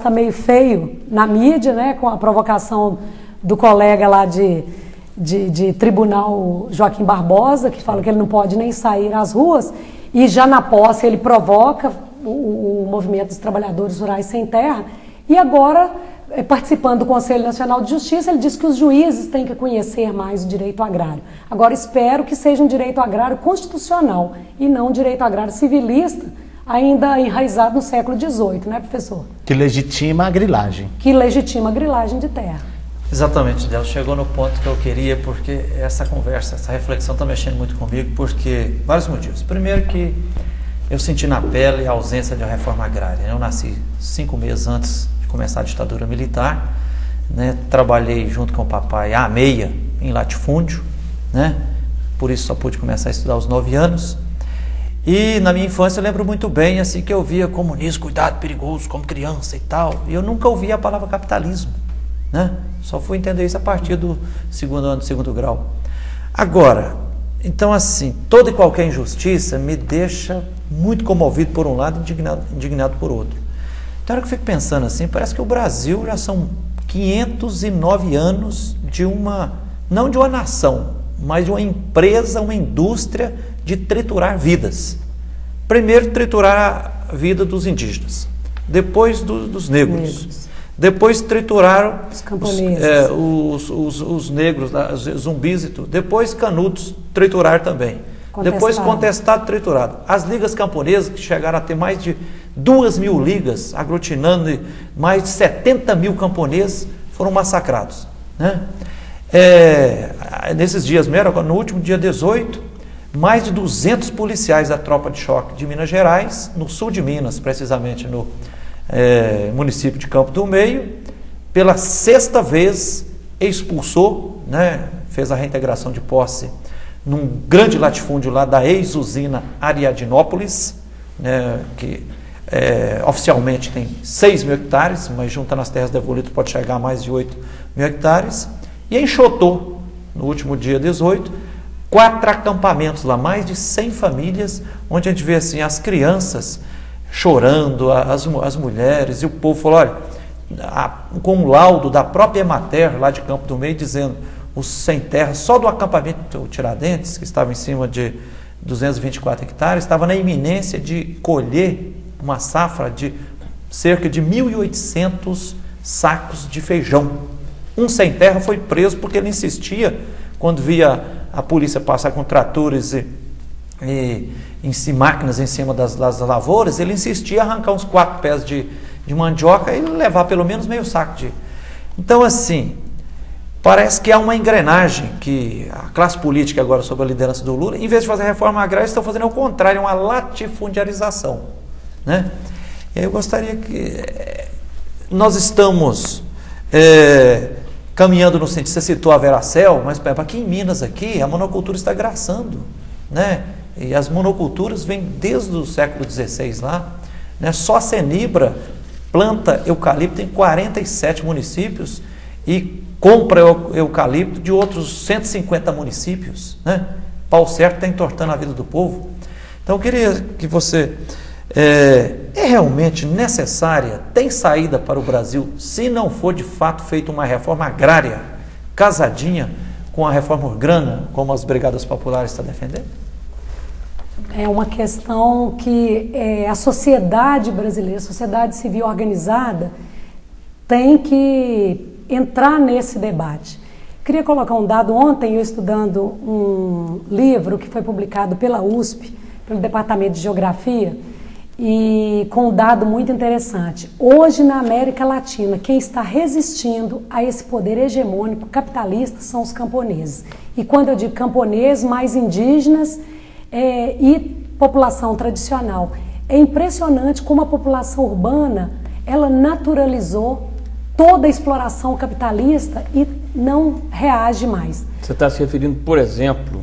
tá meio feio na mídia, né, com a provocação do colega lá de tribunal Joaquim Barbosa, que fala que ele não pode nem sair às ruas, e já na posse ele provoca o movimento dos trabalhadores rurais sem terra, e agora, participando do Conselho Nacional de Justiça, ele diz que os juízes têm que conhecer mais o direito agrário. Agora, espero que seja um direito agrário constitucional e não um direito agrário civilista, ainda enraizado no século XVIII, né, professor? Que legitima a grilagem. Que legitima a grilagem de terra. Exatamente, Delcio. Chegou no ponto que eu queria, porque essa conversa, essa reflexão está mexendo muito comigo, porque vários motivos. Primeiro que eu senti na pele a ausência de uma reforma agrária. Eu nasci 5 meses antes de começar a ditadura militar, né? Trabalhei junto com o papai à meia em latifúndio, né? Por isso só pude começar a estudar aos 9 anos. E na minha infância eu lembro muito bem assim que eu via comunismo, cuidado, perigoso, como criança e tal. E eu nunca ouvia a palavra capitalismo, né? Só fui entender isso a partir do 2º ano, do 2º grau. Agora, então assim, toda e qualquer injustiça me deixa muito comovido por um lado e indignado por outro. Então, a hora que eu fico pensando assim, parece que o Brasil já são 509 anos de não de uma nação, mas de uma empresa, uma indústria de triturar vidas. Primeiro, triturar a vida dos indígenas, depois dos negros. Depois trituraram os camponeses, os negros, os zumbis e tudo. Depois canudos trituraram também. Depois contestado, triturado. As ligas camponesas, que chegaram a ter mais de 2.000 ligas, aglutinando mais de 70 mil camponeses, foram massacrados, né? Nesses dias mesmo, no último dia 18, mais de 200 policiais da tropa de choque de Minas Gerais, no sul de Minas, precisamente no município de Campo do Meio, pela 6ª vez expulsou, né, fez a reintegração de posse num grande latifúndio lá da ex-usina Ariadnópolis, né, que oficialmente tem 6.000 hectares, mas juntando as terras devolutas pode chegar a mais de 8.000 hectares, e enxotou, no último dia 18, 4 acampamentos lá, mais de 100 famílias, onde a gente vê assim, as crianças chorando, as mulheres, e o povo falou, olha, com um laudo da própria Emater, lá de Campo do Meio, dizendo, os sem terra, só do acampamento Tiradentes, que estava em cima de 224 hectares, estava na iminência de colher uma safra de cerca de 1.800 sacos de feijão. Um sem terra foi preso porque ele insistia, quando via a polícia passar com tratores e máquinas em cima das lavouras, ele insistia em arrancar uns 4 pés de mandioca e levar pelo menos meio saco de... Então, assim, parece que há uma engrenagem que a classe política agora, sob a liderança do Lula, em vez de fazer reforma agrária, estão fazendo o contrário, uma latifundiarização, né? E aí eu gostaria que... Nós estamos caminhando no sentido, você citou a Veracel, mas aqui em Minas, aqui, a monocultura está graçando, né? E as monoculturas vêm desde o século XVI lá, né? Só a Cenibra planta eucalipto em 47 municípios e compra eucalipto de outros 150 municípios, né? Pau certo está entortando a vida do povo. Então eu queria que você... É realmente necessária, tem saída para o Brasil, se não for de fato feita uma reforma agrária, casadinha com a reforma urbana, como as brigadas populares estão defendendo? É uma questão que a sociedade brasileira, a sociedade civil organizada, tem que entrar nesse debate. Queria colocar um dado. Ontem eu estudando um livro que foi publicado pela USP, pelo Departamento de Geografia, e com um dado muito interessante. Hoje, na América Latina, quem está resistindo a esse poder hegemônico capitalista são os camponeses. E quando eu digo camponeses, mais indígenas e população tradicional. É impressionante como a população urbana, ela naturalizou toda a exploração capitalista e não reage mais. Você está se referindo, por exemplo,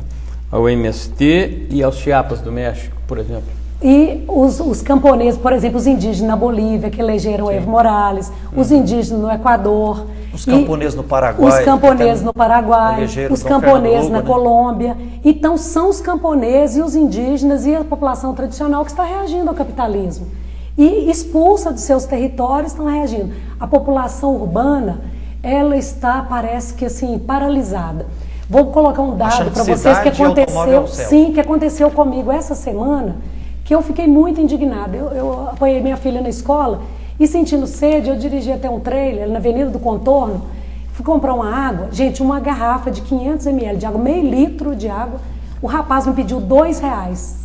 ao MST e aos Chiapas do México, por exemplo? E os camponeses, por exemplo, os indígenas na Bolívia, que elegeram Evo Morales, os indígenas no Equador, os camponeses no Paraguai, os camponeses no Paraguai, os camponeses na Colômbia. Então são os camponeses e os indígenas e a população tradicional que está reagindo ao capitalismo. e expulsa dos seus territórios, estão reagindo. A população urbana, ela está, parece que assim, paralisada. Vou colocar um dado para vocês que aconteceu, sim, que aconteceu comigo essa semana, que eu fiquei muito indignada. Eu apoiei minha filha na escola e, sentindo sede, eu dirigi até um trailer na Avenida do Contorno, fui comprar uma água, gente, uma garrafa de 500 ml de água, meio litro de água, o rapaz me pediu R$2.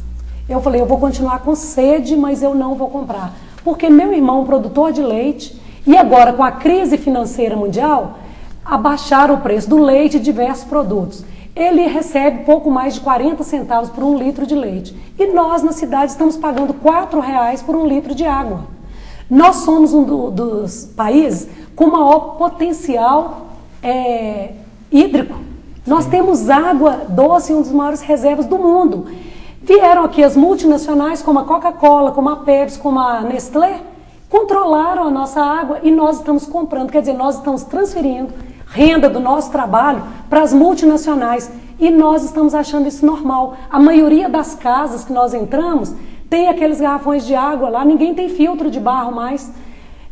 Eu falei, eu vou continuar com sede, mas eu não vou comprar. Porque meu irmão, produtor de leite, e agora com a crise financeira mundial, abaixaram o preço do leite e diversos produtos. Ele recebe pouco mais de 40 centavos por 1 litro de leite. E nós, na cidade, estamos pagando R$4 por 1 litro de água. Nós somos um dos países com maior potencial hídrico. Nós temos água doce, uma das maiores reservas do mundo. Vieram aqui as multinacionais, como a Coca-Cola, como a Pepsi, como a Nestlé, controlaram a nossa água e nós estamos comprando. Quer dizer, nós estamos transferindo renda do nosso trabalho para as multinacionais e nós estamos achando isso normal. A maioria das casas que nós entramos tem aqueles garrafões de água lá, ninguém tem filtro de barro mais.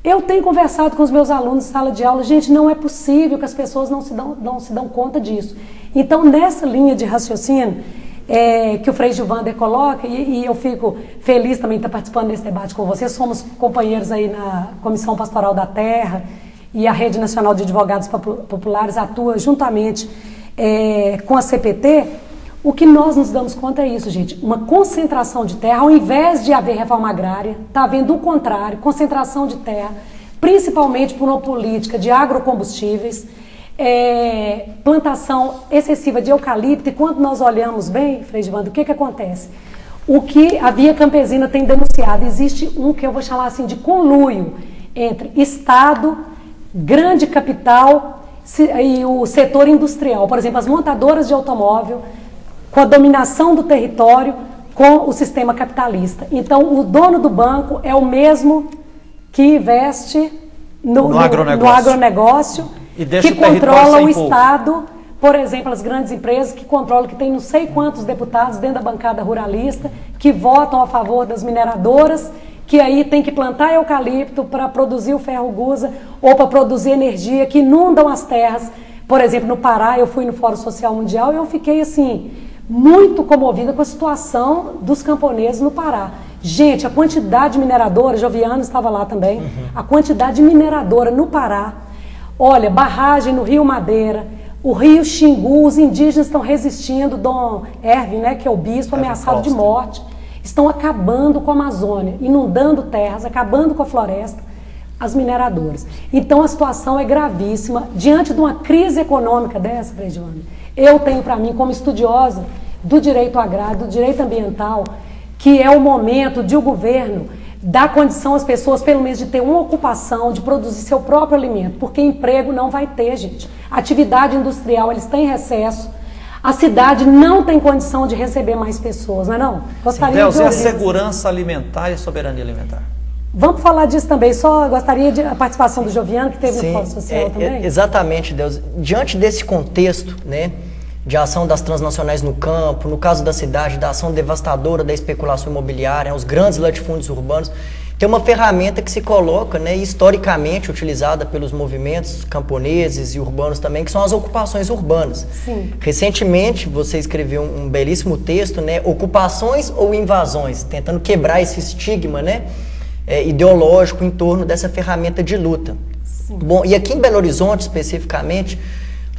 Eu tenho conversado com os meus alunos em sala de aula, gente, não é possível que as pessoas não se dão conta disso. Então, nessa linha de raciocínio que o Frei Gilvander coloca, e eu fico feliz também de estar participando desse debate com vocês, somos companheiros aí na Comissão Pastoral da Terra, e a Rede Nacional de Advogados Populares atua juntamente com a CPT. O que nós nos damos conta é isso, gente, uma concentração de terra, ao invés de haver reforma agrária, está havendo o contrário, concentração de terra, principalmente por uma política de agrocombustíveis, plantação excessiva de eucalipto, e quando nós olhamos bem, Frei Gilvander, o que acontece? O que a Via Campesina tem denunciado, existe um que eu vou chamar assim de conluio entre Estado, grande capital e o setor industrial, por exemplo, as montadoras de automóvel, com a dominação do território, com o sistema capitalista. Então, o dono do banco é o mesmo que investe no agronegócio, e deixa que controla o Estado, por exemplo, as grandes empresas que controlam, que tem não sei quantos deputados dentro da bancada ruralista, que votam a favor das mineradoras, que aí tem que plantar eucalipto para produzir o ferro-gusa ou para produzir energia, que inundam as terras. Por exemplo, no Pará, eu fui no Fórum Social Mundial e eu fiquei assim, muito comovida com a situação dos camponeses no Pará. Gente, a quantidade de mineradora, Joviano estava lá também, a quantidade de mineradora no Pará, olha, barragem no Rio Madeira, o Rio Xingu, os indígenas estão resistindo, Dom Erwin, né, que é o bispo, ameaçado de morte, estão acabando com a Amazônia, inundando terras, acabando com a floresta, as mineradoras. Então a situação é gravíssima. Diante de uma crise econômica dessa, Frei Gilvander, eu tenho para mim, como estudiosa do direito agrário, do direito ambiental, que é o momento de o governo dar condição às pessoas, pelo menos, de ter uma ocupação, de produzir seu próprio alimento, porque emprego não vai ter, gente. Atividade industrial, eles têm recesso. A cidade não tem condição de receber mais pessoas, não é não? Gostaria de ouvir. E a segurança alimentar e a soberania alimentar? Vamos falar disso também, só gostaria de a participação do Joviano, que teve no Fórum Social também. Exatamente, Deus. Diante desse contexto, né, de ação das transnacionais no campo, no caso da cidade, da ação devastadora da especulação imobiliária, os grandes latifúndios urbanos, tem uma ferramenta que se coloca, né, historicamente utilizada pelos movimentos camponeses e urbanos também, que são as ocupações urbanas. Sim. Recentemente, você escreveu um belíssimo texto, né, ocupações ou invasões, tentando quebrar esse estigma, né, ideológico em torno dessa ferramenta de luta. Sim. Bom, e aqui em Belo Horizonte, especificamente,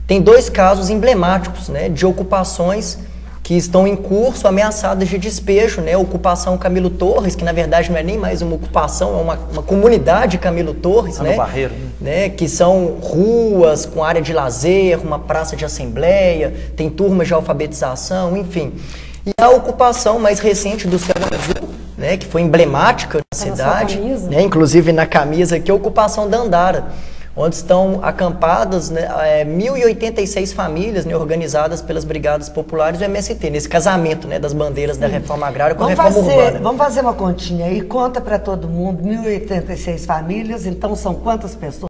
tem 2 casos emblemáticos, né, de ocupações que estão em curso, ameaçadas de despejo, né? Ocupação Camilo Torres, que na verdade não é nem mais uma ocupação, é uma comunidade Camilo Torres, né? Barreiro, né? Que são ruas com área de lazer, uma praça de assembleia, tem turmas de alfabetização, enfim. E a ocupação mais recente do Céu Azul, né? Que foi emblemática da cidade, né? Inclusive na camisa aqui, a ocupação da Andara, onde estão acampadas, né, 1.086 famílias, né, organizadas pelas Brigadas Populares do MST, nesse casamento, né, das bandeiras da reforma agrária com a reforma urbana. Vamos fazer uma continha aí, conta para todo mundo, 1.086 famílias, então são quantas pessoas?